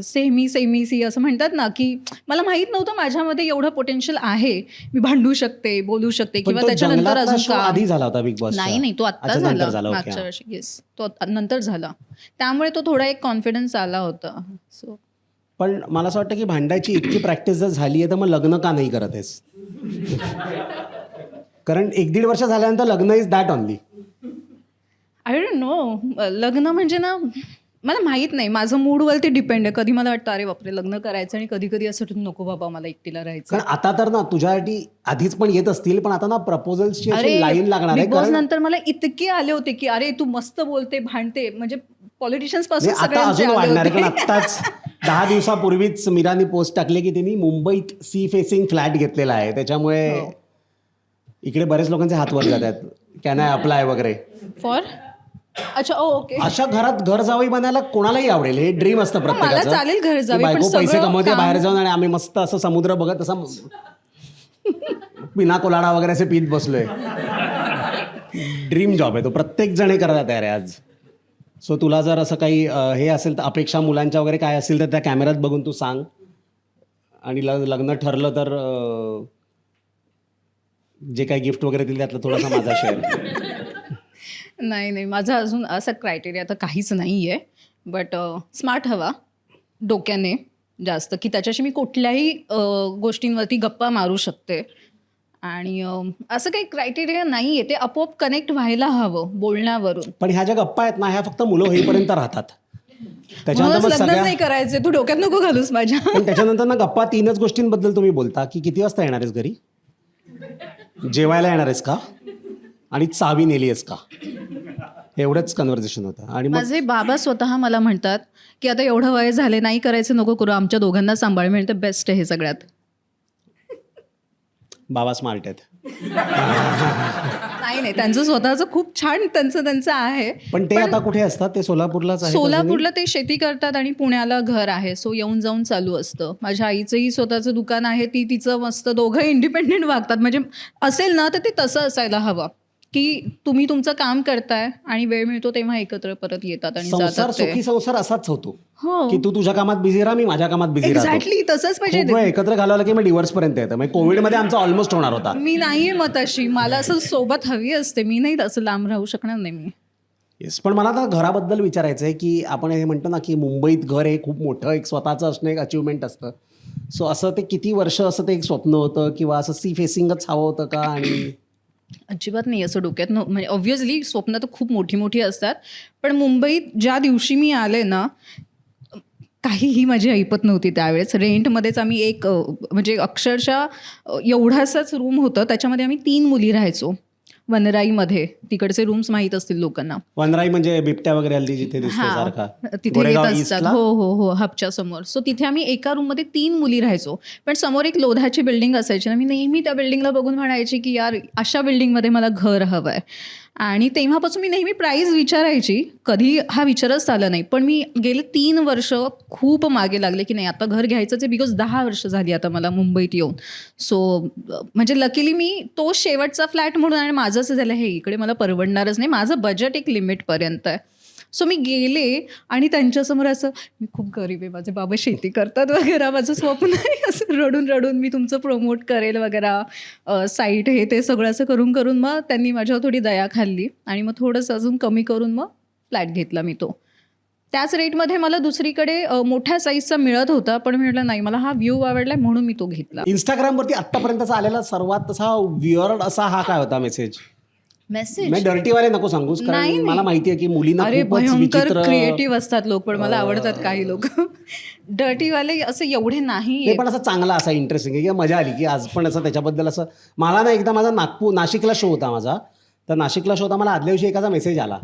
S2: सेमी असं म्हणतात ना की मला माहीत नव्हतं माझ्यामध्ये एवढं पोटेन्शियल आहे, मी भांडू शकते, बोलू शकते किंवा त्याच्यानंतर अजून
S1: शो आधी झाला होता बिग बॉस?
S2: नाही तो आत्ता झाला मागच्या वर्षी. येस, तो नंतर झाला. त्यामुळे तो थोडा एक कॉन्फिडन्स आला होता. सो
S1: पण मला असं वाटतं की भांडायची इतकी प्रॅक्टिस जर झाली आहे तर मग लग्न का नाही करत आहेस? कारण 1-1.5 वर्ष झाल्यानंतर लग्न is that only.
S2: I don't know. लग्न म्हणजे ना मला माहीत नाही, माझं मूडवरती डिपेंड आहे. कधी मला वाटतं अरे बापरे लग्न करायचं आणि कधी कधी असं वाटतं नको बाबा मला एकटीला राहायचं.
S1: कारण आता तर ना तुझ्यासाठी आधीच पण येत असतील, पण आता ना प्रपोजल्सची अशी लाईन लागणार आहे.
S2: बिग बॉस नंतर मला इतके आले होते की अरे तू मस्त बोलते, भांडते, म्हणजे पॉलिटिशियन्स पासून
S1: आता अजून वाढणार आहे. कारण आत्ताच 10 दिवसापूर्वीच मीरानी पोस्ट टाकली की त्यांनी मुंबईत सी फेसिंग फ्लॅट घेतलेला आहे. त्याच्यामुळे इकडे बरेच लोकांचे हात वर जातात, कॅन आय अप्लाय वगैरे
S2: फॉर. अच्छा, ओके.
S1: अशा घरात घर जावई बनायला कोणालाही आवडेल. हे ड्रीम असतं प्रत्येकाचं.
S2: मला चालेल घर जावई,
S1: बायको
S2: पण
S1: पैसे
S2: सगळं
S1: कमवते
S2: काम-
S1: बाहेर जाऊन आणि आम्ही मस्त असं समुद्र बघत असं पिना कोलाडा वगैरे असे पीत बसलोय. ड्रीम जॉब आहे तो, प्रत्येक जण हे करायला तयार आहे आज. सो तुला जर असं काही हे असेल तर अपेक्षा मुलांच्या वगैरे काय असेल तर त्या कॅमेऱ्यात बघून तू सांग. आणि लग्न ठरलं तर जे काही गिफ्ट वगैरे दिलं त्यातलं थोडासा माझा शेअर.
S2: नाही माझा अजून असा क्रायटेरिया तर काहीच नाही आहे. बट स्मार्ट हवा डोक्याने जास्त, की त्याच्याशी मी कुठल्याही गोष्टींवरती गप्पा मारू शकते आणि असं काही क्रायटेरिया नाही आहे, ते आपोआप कनेक्ट व्हायला हवं बोलण्यावरून.
S1: पण ह्या ज्या गप्पा आहेत ना ह्या फक्त मुलं होईपर्यंत राहतात. त्याच्यानंतर
S2: म्हणूनच
S1: मग
S2: लग्नच
S1: सगळ्या
S2: नाही करायचे, तू डोक्यात नको घालूस माझ्या.
S1: पण त्याच्यानंतर ना गप्पा 3च गोष्टींबद्दल तुम्ही बोलता की किती वाजता येणार आहेस घरी, जेवायला येणार आहेस का, आणि चावी नेली आहेस का, एवढंच कन्व्हर्सेशन होतं. आणि मग
S2: माझे बाबा स्वतः मला म्हणतात की आता एवढं वय झाले, नाही करायचं नको करू, आमच्या दोघांना सांभाळ. म्हणजे बेस्ट आहे हे सगळ्यात.
S1: बाबा स्मार्ट आहेत.
S2: नाही त्यांचं स्वतःचं खूप छान त्यांचं आहे.
S1: पण ते आता कुठे असतात, ते सोलापूरलाच आहे?
S2: सोलापूरला ते शेती करतात आणि पुण्याला घर आहे, सो येऊन जाऊन चालू असतं. माझ्या आईचंही स्वतःचं दुकान आहे, ती तिचं मस्त, दोघं इंडिपेंडेंट वागतात. म्हणजे असेल ना तर ते तसं असायला हवं की तुम्ही तुमचं काम करताय आणि वेळ मिळतो तेव्हा एकत्र परत येतात आणि
S1: संसार,
S2: जातात ते.
S1: सुखी संसार असाच होतो
S2: हो
S1: की तू तुझ्या कामात बिझी राहा, मी माझ्या कामात बिझी राहतो.
S2: एक्झॅक्टली तसंच पाहिजे.
S1: खूप वेळ एकत्र घालवला की मग डिव्होर्स पर्यंत येतं. म्हणजे कोविडमध्ये आमचा ऑलमोस्ट होणार होता.
S2: मी नाहीये मत अशी, मला असं सोबत हवी असते, मी नाही असं लांब राहू शकणार नाही मी.
S1: येस. पण मला आता घराबद्दल विचारायचं आहे की आपण हे म्हणतो ना की मुंबईत घर हे खूप मोठं एक स्वतःचं असणं एक अचिव्हमेंट असतं. सो असं ते किती वर्ष असं ते एक स्वप्न होतं किंवा असं सी फेसिंगच हवं होतं का? आणि
S2: अजिबात नाही असं डोक्यात म्हणजे ऑब्व्हियसली स्वप्न तर खूप मोठी मोठी असतात, पण मुंबईत ज्या दिवशी मी आले ना, काहीही माझी ऐपत नव्हती त्यावेळेस. रेंटमध्येच आम्ही एक म्हणजे अक्षरशः एवढासाच रूम होतं, त्याच्यामध्ये आम्ही 3 मुली राहायचो वनराईमध्ये. तिकडचे रूम्स माहीत असतील लोकांना.
S1: वनराई म्हणजे बिबट्या वगैरे हल्ली जिथे दिसतो
S2: हां,
S1: सारखा,
S2: तिथे येत
S1: गोरेगाव
S2: असतात.
S1: ईस्टला?
S2: हो हो हो, हबच्या समोर. सो तिथे आम्ही एका रूममध्ये 3 मुली राहायचो, पण समोर एक लोधाची बिल्डिंग असायची ना, मी नेहमी त्या बिल्डिंगला बघून म्हणायची की यार अशा बिल्डिंगमध्ये मला घर हवं आहे. आणि तेव्हापासून मी नेहमी प्राईस विचारायची, कधी हा विचारच आला नाही. पण मी गेले 3 वर्ष खूप मागे लागले की नाही आता घर घ्यायचंच आहे, बिकॉज 10 वर्ष झाली आता मला मुंबईत येऊन. सो म्हणजे लकीली मी तो शेवटचा फ्लॅट म्हणून, आणि माझं असं झालं हे इकडे मला परवडणारच नाही, माझं बजेट एक लिमिटपर्यंत आहे. सो मी गेले आणि त्यांच्यासमोर असं, मी खूप गरीब आहे, माझे बाबा शेती करतात वगैरे, माझं स्वप्न आहे, असं रडून रडून मी तुमचं प्रमोट करेल वगैरे, साईट हे ते सगळं असं करून करून मग त्यांनी माझ्यावर थोडी दया खाल्ली आणि मग थोडंसं अजून कमी करून मग फ्लॅट घेतला मी तो. त्याच रेटमध्ये मला दुसरीकडे मोठ्या साईजचा मिळत होता, पण मी म्हटलं नाही मला हा व्ह्यू आवडलाय म्हणून मी तो घेतला.
S1: इंस्टाग्रामवरती आत्तापर्यंतचा आलेला सर्वात असा वियर्ड असा हा काय होता मेसेज?
S2: मेसेज
S1: मी डर्टीवाले नको सांगूस,
S2: नाही,
S1: कारण मला माहिती आहे की मुलींना
S2: अरे
S1: खूपच
S2: भयंकर
S1: विचित्र.
S2: क्रिएटिव्ह असतात लोक, पण मला आवडतात काही लोक. डर्टीवाले असं एवढे नाही
S1: ते पण असं चांगला असा इंटरेस्टिंग आहे की मजा आली की आज पण असं त्याच्याबद्दल असं. मला ना एकदा माझा नाशिकला शो होता माझा, तर नाशिकला शो होता, मला आदल्या दिवशी एकाचा मेसेज आला.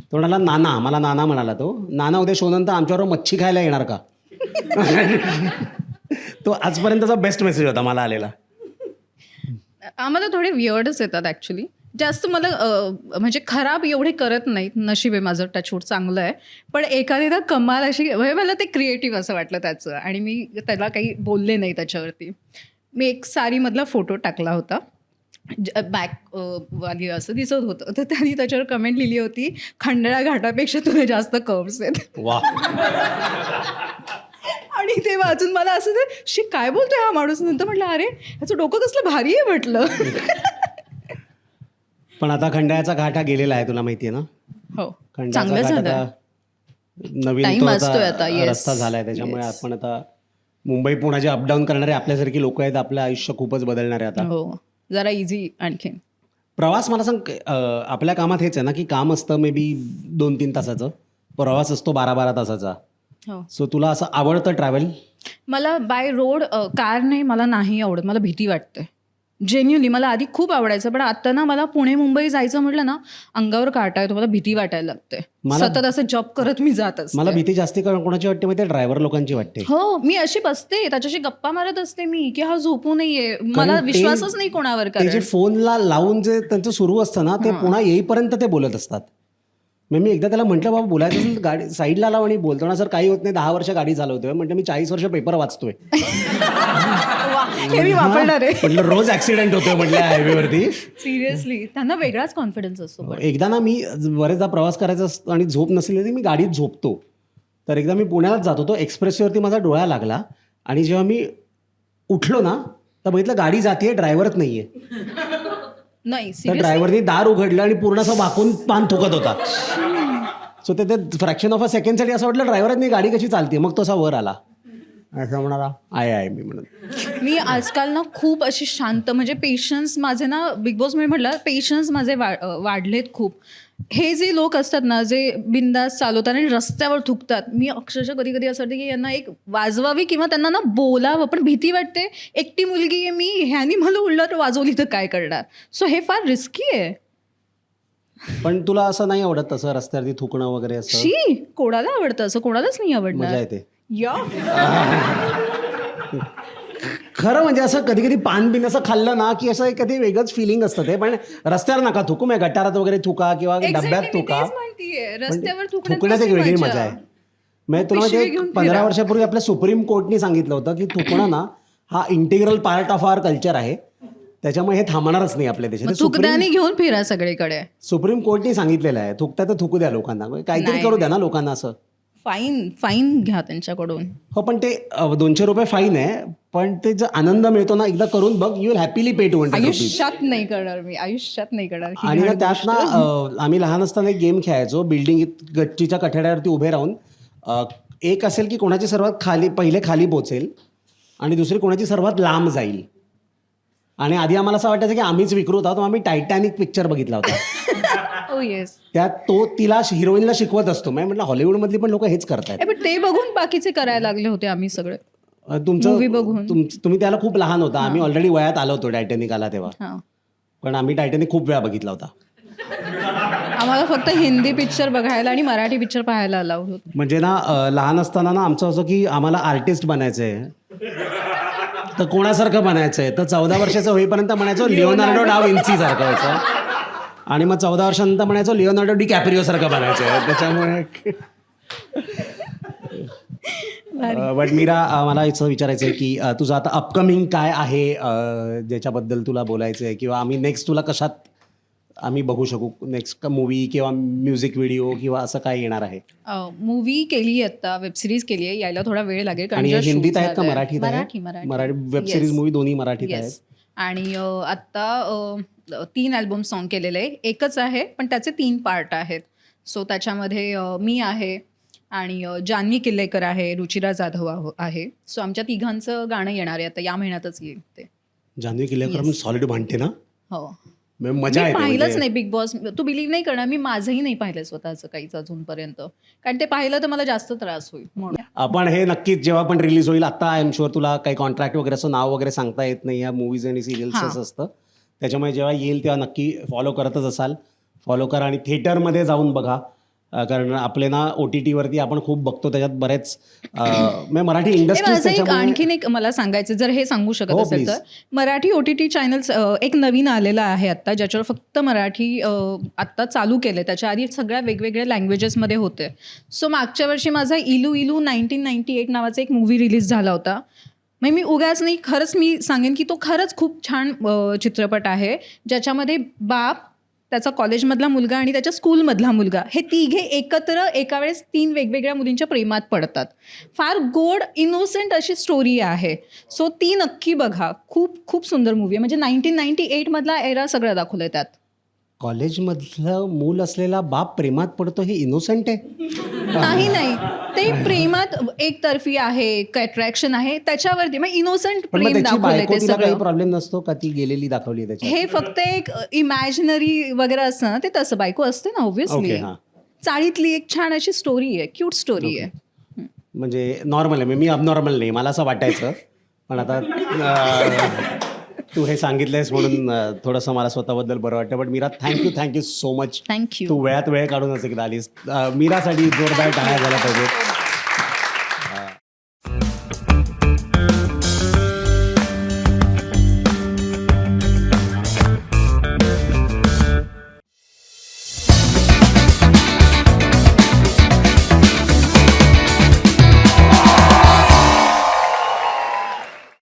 S1: तो म्हणाला नाना, मला नाना म्हणाला तो, नाना उद्या शो नंतर आमच्याबरोबर मच्छी खायला येणार का? तो आजपर्यंतचा बेस्ट मेसेज होता मला आलेला.
S2: आम्हाला थोडे वियर्डच येतात ॲक्च्युली. जास्त मला म्हणजे खराब एवढे करत नाहीत, नशीब आहे माझं, टचवूड चांगलं आहे. पण एखादी कमाल अशी म्हणजे मला ते क्रिएटिव्ह असं वाटलं त्याचं, आणि मी त्याला काही बोलले नाही त्याच्यावरती. मी एक साडीमधला फोटो टाकला होता, बॅक वाली असं दिसत होतं, तर त्यांनी त्याच्यावर कमेंट लिहिली होती, खंडाळा घाटापेक्षा तुला जास्त कर्व्स आहेत.
S1: वा.
S2: आणि ते वाचून मला असं शी काय बोलतोय हा माणूस. नंतर म्हटलं अरे ह्याचं डोकं कसलं भारी आहे म्हटलं.
S1: पण आता खंडाळ्याचा घाट हा गेलेला आहे, तुला माहिती आहे ना?
S2: हो,
S1: खंडाळ्याचा
S2: चांगलं
S1: घाट
S2: झालं.
S1: आता नवीन
S2: Time
S1: तो
S2: वाचतोय आता,
S1: आता
S2: yes.
S1: रस्ता झालाय, त्याच्यामुळे
S2: Yes.
S1: आपण आता मुंबई पुण्याचे अपडाऊन करणारे आपल्यासारखी लोक आहेत, आपलं आयुष्य खूपच बदलणार आहे आता.
S2: हो, जरा इझी आणखीन.
S1: प्रवास मला सांग, आपल्या कामात हेच आहे ना की काम असतं मे बी 2-3 तासाचं, प्रवास असतो 12-12 तासाचा.
S2: हो,
S1: सो तुला असं आवडतं ट्रॅव्हल?
S2: मला बाय रोड कार नाही, मला नाही आवडत, मला भीती वाटते जेन्युअली. मला आधी खूप आवडायचं, पण आता ना मला पुणे मुंबई जायचं म्हटलं ना अंगावर काटा येतो, मला भीती वाटायला लागते. सतत असं जॉब करत मी जात असते.
S1: मला भीती जास्ती कोणाची वाटते माहिती आहे? ड्रायव्हर लोकांची वाटते.
S2: हो, मी अशी बसते त्याच्याशी गप्पा मारत असते मी की हा झोपू नये, मला विश्वासच नाही कोणावर
S1: ते जे
S2: करायला.
S1: फोनला लावून जे त्यांचं सुरू असतं ना, ते पुन्हा येईपर्यंत ते बोलत असतात. मग मी एकदा त्याला म्हटलं बाबा बोलायचं असेल गाडी साईडला लाव, आणि बोलतो ना सर काही होत नाही, 10 वर्ष गाडी चालवतोय. म्हटलं मी 40 वर्ष पेपर वाचतोय.
S2: हे मी वापरणार आहे.
S1: म्हटलं रोज ऍक्सिडेंट होतोय म्हटलं हायवेवरती.
S2: सिरियसली त्यांना वेगळाच कॉन्फिडन्स असतो.
S1: एकदा ना मी बरेचदा प्रवास करायचा असतो आणि झोप नसली तरी मी गाडीत झोपतो. तर एकदा मी पुण्यालाच जात होतो, एक्सप्रेसवरती माझा डोळा लागला, आणि जेव्हा मी उठलो ना तर बघितलं गाडी जातीये, ड्रायव्हरच नाहीये.
S2: नाही
S1: तर ड्रायव्हरनी दार उघडलं आणि पूर्ण असं वाकून पान थुकत होता. सो ते फ्रॅक्शन ऑफ अ सेकंडसाठी असं वाटलं ड्रायव्हरने गाडी कशी चालते. मग तो असा वर आला, असं म्हणाला आहे मी म्हणून.
S2: मी आजकाल ना खूप अशी शांत, म्हणजे पेशन्स माझे ना, बिग बॉसमुळे म्हटलं पेशन्स माझे वाढलेत खूप. हे जे लोक असतात ना, जे बिंदास चालवतात आणि रस्त्यावर थुकतात, मी अक्षरशः कधी कधी असं वाटतं की यांना एक वाजवावी किंवा त्यांना ना बोलावं, पण भीती वाटते. एकटी मुलगी आहे मी, ह्यानी मला उलट वाजवली तर काय करणार. सो हे फार रिस्की आहे.
S1: पण तुला असं नाही आवडत तसं रस्त्यावरती थुकणं वगैरे असं?
S2: शी, कोणाला आवडतं असं? कोणालाच नाही
S1: मजा
S2: आवडणार.
S1: येते
S2: या
S1: खरं. म्हणजे असं कधी कधी पान बिन असं खाल्लं ना की असं कधी वेगळंच फिलिंग असतं ते. पण रस्त्यावर नका थुकू, मग गटारात वगैरे थुका किंवा डब्यात थुका.
S2: रस्त्यावर
S1: थुकण्यात एक वेगळी मजा आहे. म्हणजे तुला
S2: पिशवी
S1: माहिती
S2: घेऊन
S1: 15 वर्षापूर्वी आपल्या सुप्रीम कोर्टनी सांगितलं होतं की थुकणं ना हा integral part of our culture आहे, त्याच्यामुळे हे थांबणारच नाही आपल्या देशात.
S2: थुकण्याने घेऊन फिरा सगळीकडे.
S1: सुप्रीम कोर्टनी सांगितलेलं आहे थुकता तर थुकू द्या लोकांना, काहीतरी
S2: नाही,
S1: करू द्या ना लोकांना असं.
S2: फाईन घ्या त्यांच्याकडून.
S1: हो, पण ते 200 रुपये फाईन आहे, पण ते जर आनंद मिळतो ना एकदा करून बघ, you will happily pay 200 rupees.
S2: आयुष्यात नाही करणार मी, आयुष्यात नाही करणार. ही
S1: आणि ना
S2: घाण
S1: त्यात ना आम्ही लहान असताना एक गेम खेळायचो, बिल्डिंग गच्चीच्या कठड्यावरती उभे राहून. एक असेल की कोणाची सर्वात पहिले खाली पोचेल आणि दुसरी कोणाची सर्वात लांब जाईल. आणि आधी आम्हाला असं वाटायचं की आम्हीच विकृत आहोत. आम्ही टायटॅनिक पिक्चर बघितला होता.
S2: Oh, yes.
S1: त्यात तो तिला हिरोईनला शिकवत असतो. मी म्हटलं हॉलिवूडमधली पण लोक हेच करतात.
S2: पण ते बघून बाकीचे करायला लागले होते आम्ही सगळे.
S1: तुमचं
S2: Movie बघून.
S1: तुम्ही त्याला खूप लहान होता, आम्ही ऑलरेडी वयात आलो होतो टायटॅनिक आला तेव्हा.
S2: हा.
S1: पण आम्ही टायटॅनिक खूप वेळा बघितला होता.
S2: आम्हाला फक्त हिंदी पिक्चर बघायला आणि मराठी पिक्चर पाहायला अलाउड होतं.
S1: म्हणजे ना लहान असताना ना आमचं असं की आम्हाला आर्टिस्ट बनायचं आहे, तर कोणासारखं बनायचं आहे, तर 14 वर्षाचं होईपर्यंत म्हणायचो लिओनार्डो डा विन्सी सारखं व्हायचं. आणि मग 14 वर्षानंतर म्हणायचो लिओनार्डो डी कॅप्रिओ सारखं बनायचं आहे. त्याच्यामुळे बट मीरा, मला असं विचारायचं आहे की तुझं आता अपकमिंग काय आहे ज्याच्याबद्दल तुला बोलायचं आहे, किंवा आम्ही नेक्स्ट तुला कशात आम्ही बघू शकू, नेक्स्ट मूवी किंवा म्युझिक व्हिडिओ किंवा असं काय येणार आहे?
S2: मूवी केली आहे आता, वेब सिरीज केली आहे, यायला थोडा वेळ लागेल.
S1: आणि
S2: कारण
S1: हिंदीत आहेत का मराठीत आहे?
S2: मराठी
S1: वेब सिरीज मूवी दोन्ही मराठीत आहेत.
S2: आणि आत्ता 3 अल्बम सॉन्ग केलेले आहे. एकच आहे पण त्याचे 3 पार्ट आहेत. सो त्याच्यामध्ये मी आहे आणि जान्हवी किल्लेकर आहे, रुचिरा जाधव आहे. सो आमच्या तिघांचं गाणं येणार आहे आता, या महिन्यातच येईल ते.
S1: जान्हवी किल्लेकर सॉलिड भांडते ना?
S2: हो,
S1: मजा येते.
S2: पाहिलंच नाही बिग बॉस. तू बिलीव्ह नाही करणार, मी माझंही नाही पाहिलं स्वतःचं काहीच अजूनपर्यंत, कारण ते पाहिलं तर मला जास्त त्रास होईल म्हणून.
S1: आपण हे नक्कीच जेव्हा पण रिलीज होईल, आता आय एम शुअर तुला काही कॉन्ट्रॅक्ट वगैरे असं नाव वगैरे सांगता येत नाही, या मूवीज आणि सिरियल्सच असतं. त्याच्यामुळे जेव्हा येईल तेव्हा नक्की फॉलो करतच असाल, फॉलो करा आणि थिएटरमध्ये जाऊन बघा. कारण आपले ना OTT वरती आपण खूप बघतो, त्याच्यात बरेच मराठी इंडस्ट्री.
S2: आणखीन एक मला सांगायचं, जर हे सांगू शकत असेल तर, मराठी OTT चॅनल्स एक नवीन आलेला आहे आत्ता, ज्याच्यावर फक्त मराठी आत्ता चालू केलं. त्याच्या आधी सगळ्या वेगवेगळ्या लँग्वेजेसमध्ये होते. सो मागच्या वर्षी माझा इलू 1998 नावाचा एक मूवी रिलीज झाला होता. मग मी उगाच नाही, खरंच मी सांगेन की तो खरंच खूप छान चित्रपट आहे, ज्याच्यामध्ये बाप, त्याचा कॉलेजमधला मुलगा आणि त्याच्या स्कूलमधला मुलगा, हे तिघे एकत्र एका वेळेस 3 वेगवेगळ्या मुलींच्या प्रेमात पडतात. फार गोड इनोसेंट अशी स्टोरी आहे. सो ती नक्की बघा. खूप खूप सुंदर मूवी आहे. म्हणजे 1998 मधला एरा सगळं दाखवलंय त्यात.
S1: कॉलेजमधलं मूल असलेला बाप प्रेमात पडतो हे इनोसेंट आहे?
S2: नाही, ते प्रेमात एकतर्फी आहे, अट्रॅक्शन आहे, त्याच्यावरती मग इनोसेंट प्रेम दाखवलंय ते
S1: तिला काही
S2: सगळं.
S1: प्रॉब्लेम नसतो का ती गेलेली दाखवली त्याच्यात?
S2: हे फक्त एक इमॅजिनरी वगैरे असतं ना, ते तसं बायको असते ना ऑब्व्हियसली. चाळीतली एक छान अशी स्टोरी आहे, क्यूट स्टोरी आहे.
S1: म्हणजे नॉर्मल आहे, मी अबनॉर्मल नाही, मला असं वाटायचं. पण आता तू हे सांगितलंयस म्हणून थोडंसं मला स्वतःबद्दल बरं वाटतं. But Meera, thank you so much.
S2: Thank you.
S1: तू वेळात वेळ काढून असं एकदा आलीस. मीरासाठी जोरदार टाळ्या झाल्या पाहिजे.